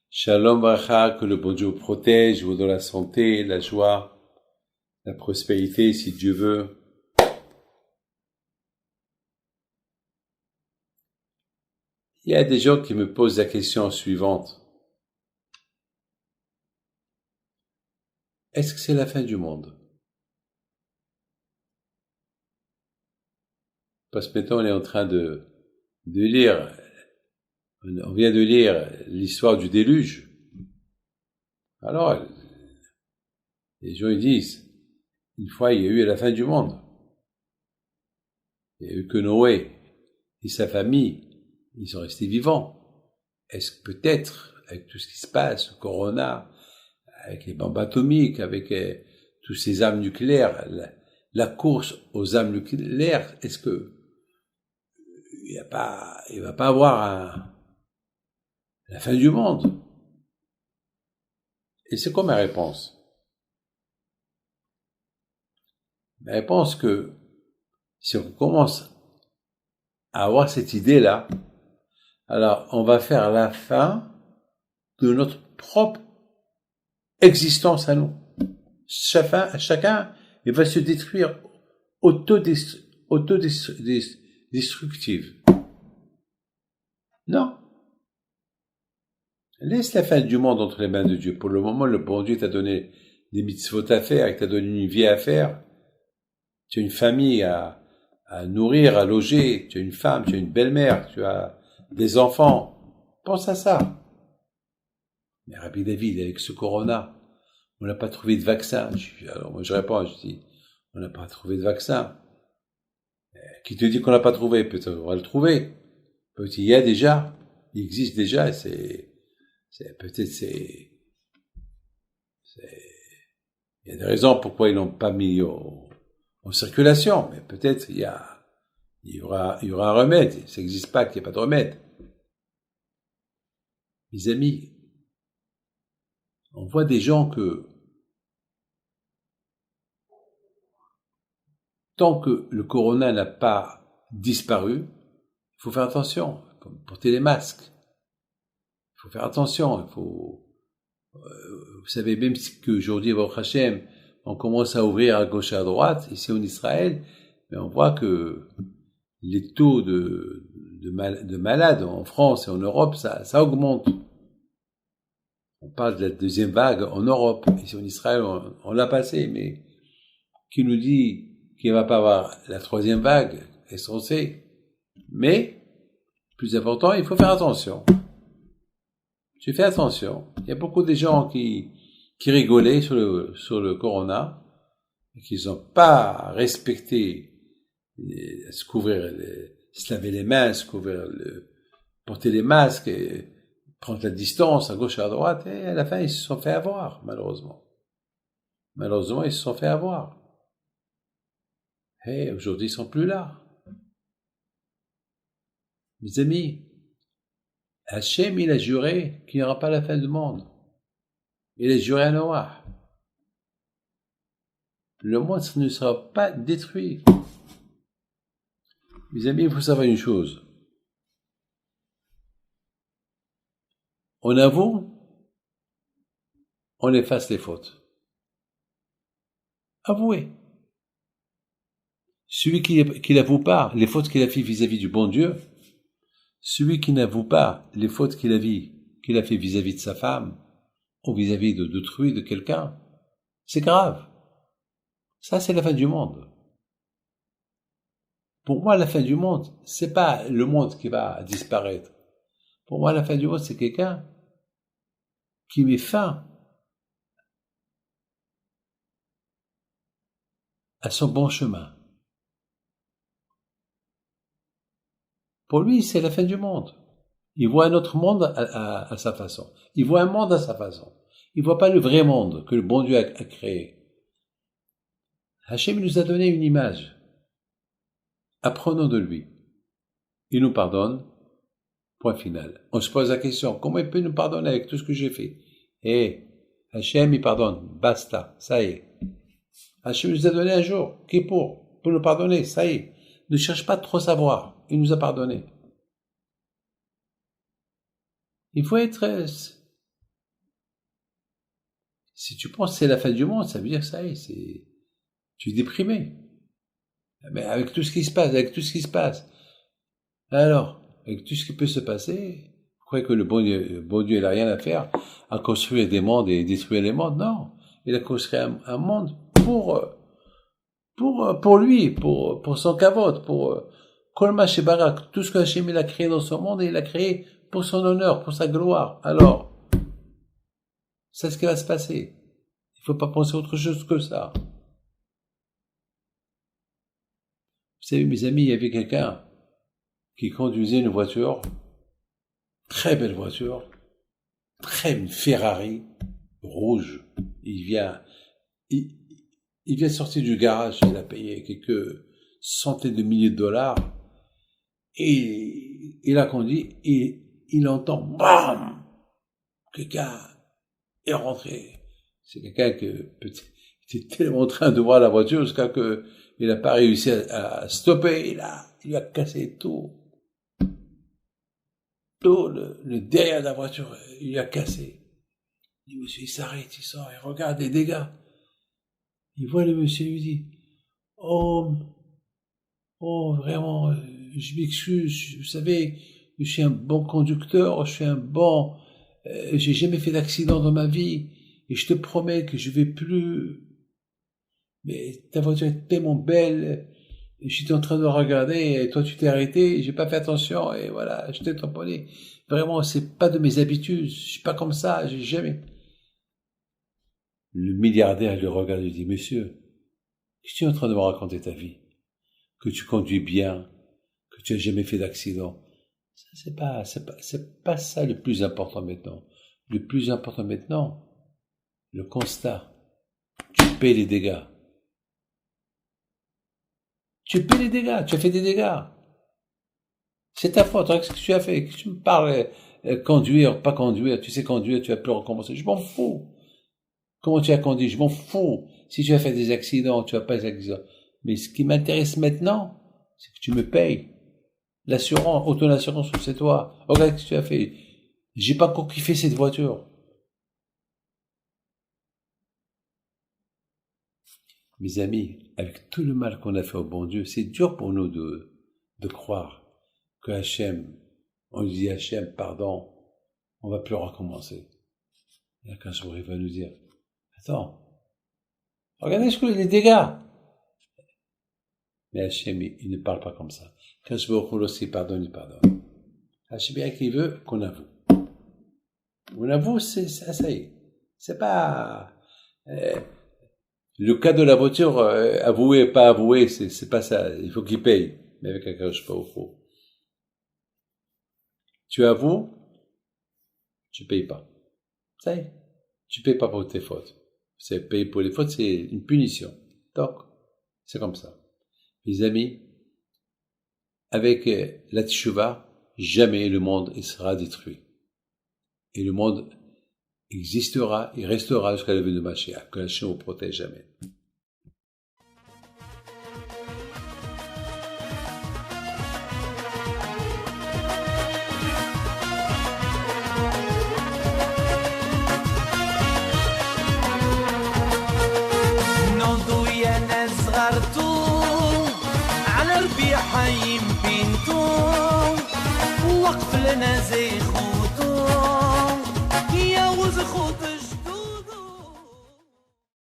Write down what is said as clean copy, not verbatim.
Shalom Bracha, que le bon Dieu vous protège, vous donne la santé, la joie, la prospérité, si Dieu veut. Il y a des gens qui me posent la question suivante. Est-ce que c'est la fin du monde? Parce que maintenant on est en train de lire, on vient de lire l'histoire du déluge. Alors, les gens ils disent, une fois il y a eu la fin du monde. Il n'y a eu que Noé et sa famille, ils sont restés vivants. Est-ce que peut-être, avec tout ce qui se passe, le corona, avec les bombes atomiques, avec tous ces armes nucléaires, la course aux armes nucléaires, est-ce que il va pas avoir la fin du monde? Et c'est quoi ma réponse? Ma réponse que si on commence à avoir cette idée-là, alors on va faire la fin de notre propre existence à nous. Chacun il va se détruire autodestructive. Non. Laisse la fin du monde entre les mains de Dieu. Pour le moment, le bon Dieu t'a donné des mitzvot à faire, il t'a donné une vie à faire. Tu as une famille à nourrir, à loger, tu as une femme, tu as une belle-mère, tu as des enfants. Pense à ça. Mais Rabbi David, avec ce corona, on n'a pas trouvé de vaccin. Alors moi je réponds, je dis, on n'a pas trouvé de vaccin. Qui te dit qu'on n'a pas trouvé? Peut-être on va le trouver. Peut-être il y a déjà, il existe déjà, il y a des raisons pourquoi ils l'ont pas mis en circulation, mais peut-être il y aura un remède. Ça n'existe pas qu'il n'y ait pas de remède. Mes amis, on voit des gens que tant que le corona n'a pas disparu, il faut faire attention, comme porter les masques. Il faut faire attention, vous savez, même si qu'aujourd'hui, Baruch Hashem, on commence à ouvrir à gauche et à droite, ici en Israël, mais on voit que les taux de malades en France et en Europe, ça augmente. On parle de la deuxième vague en Europe. Ici en Israël, on l'a passé, mais qui nous dit qu'il ne va pas avoir la troisième vague? Est-ce qu'on sait? Mais, plus important, il faut faire attention. Tu fais attention. Il y a beaucoup de gens qui rigolaient sur le corona et qui n'ont pas respecté se couvrir, se laver les mains, porter les masques, et prendre la distance à gauche et à droite, et à la fin, ils se sont fait avoir, malheureusement. Malheureusement, ils se sont fait avoir. Et aujourd'hui, ils sont plus là. Mes amis, Hachem, il a juré qu'il n'y aura pas la fin du monde. Il a juré à Noah. Le monde ne sera pas détruit. Mes amis, il faut savoir une chose. On avoue, on efface les fautes. Avouez. Celui qui n'avoue pas les fautes qu'il a fait vis-à-vis du bon Dieu, celui qui n'avoue pas les fautes qu'il a fait vis-à-vis de sa femme, ou vis-à-vis d'autrui, de quelqu'un, c'est grave. Ça, c'est la fin du monde. Pour moi, la fin du monde, c'est pas le monde qui va disparaître. Pour moi, la fin du monde, c'est quelqu'un qui met fin à son bon chemin. Pour lui, c'est la fin du monde. Il voit un autre monde à sa façon. Il voit un monde à sa façon. Il voit pas le vrai monde que le bon Dieu a créé. Hachem nous a donné une image. Apprenons de lui. il nous pardonne, point final. On se pose la question, comment il peut nous pardonner avec tout ce que j'ai fait? Hachem, il pardonne, basta, ça y est. Hachem nous a donné un jour, qui est pour nous pardonner, ça y est. Ne cherche pas de trop savoir, il nous a pardonné. Il faut être... Si tu penses que c'est la fin du monde, ça veut dire que ça y est, tu es déprimé. Mais avec tout ce qui se passe, alors, avec tout ce qui peut se passer, vous croyez que le bon Dieu, il n'a rien à faire à construire des mondes et détruire les mondes? Non. Il a construit un monde pour lui, pour son kavod, pour Kolma Shebarak, tout ce que Hachem il a créé dans son monde, il l'a créé pour son honneur, pour sa gloire. Alors, c'est ce qui va se passer. Il faut pas penser autre chose que ça. Vous savez, mes amis, il y avait quelqu'un qui conduisait une voiture, très belle voiture, une Ferrari rouge. Il vient sortir du garage, il a payé quelques centaines de milliers de dollars, et il a conduit, et il entend BAM! Quelqu'un est rentré. C'est quelqu'un qui était tellement en train de voir la voiture jusqu'à que il n'a pas réussi à stopper, il a cassé tout le derrière de la voiture, il a cassé. Le monsieur, il s'arrête, il sort, il regarde les dégâts. Il voit le monsieur, il lui dit, oh, vraiment, je m'excuse, vous savez, je suis un bon conducteur, j'ai jamais fait d'accident dans ma vie, et je te promets que je vais plus, mais ta voiture est tellement belle, et j'étais en train de regarder, et toi tu t'es arrêté, j'ai pas fait attention, et voilà, je t'ai tamponné. Vraiment, c'est pas de mes habitudes, je suis pas comme ça, j'ai jamais. Le milliardaire le regarde et lui dit, monsieur, qu'est-ce que tu es en train de me raconter ta vie? Que tu conduis bien, que tu as jamais fait d'accident. C'est pas ça le plus important maintenant. Le plus important maintenant, le constat. Tu paies les dégâts. Tu paies les dégâts, tu as fait des dégâts. C'est ta faute, qu'est-ce que tu as fait? Que tu me parles, conduire, pas conduire, tu sais conduire, tu vas plus recommencer. Je m'en fous. Comment tu as conduit? Je m'en fous. Si tu as fait des accidents, tu as pas des accidents. Mais ce qui m'intéresse maintenant, c'est que tu me payes. L'assurance, auto-assurance, c'est toi. Regarde ce que tu as fait. J'ai pas encore kiffé cette voiture. Mes amis, avec tout le mal qu'on a fait au bon Dieu, c'est dur pour nous de croire que Hachem, on lui dit Hachem, pardon, on va plus recommencer. Et qu'un jour il va nous dire, attends, regardez les dégâts. Mais Hachem, il ne parle pas comme ça. Quand je veux aussi pardonne, il pardonne. Hachem, bien qu'il veut qu'on avoue. On avoue, c'est ça, ça y est. C'est pas, le cas de la voiture, avouer, pas avouer, c'est pas ça. Il faut qu'il paye. Mais avec un cache pas au faux. Tu avoues, tu payes pas. Ça y est. Tu payes pas pour tes fautes. C'est payer pour les fautes, c'est une punition. Donc, c'est comme ça. Les amis, avec la teshuva, jamais le monde sera détruit. Et le monde existera, il restera jusqu'à la venue de Mashiach, que Hachem vous protège jamais. حي بنتو وقف لنا زي خوتو يا وز خوتو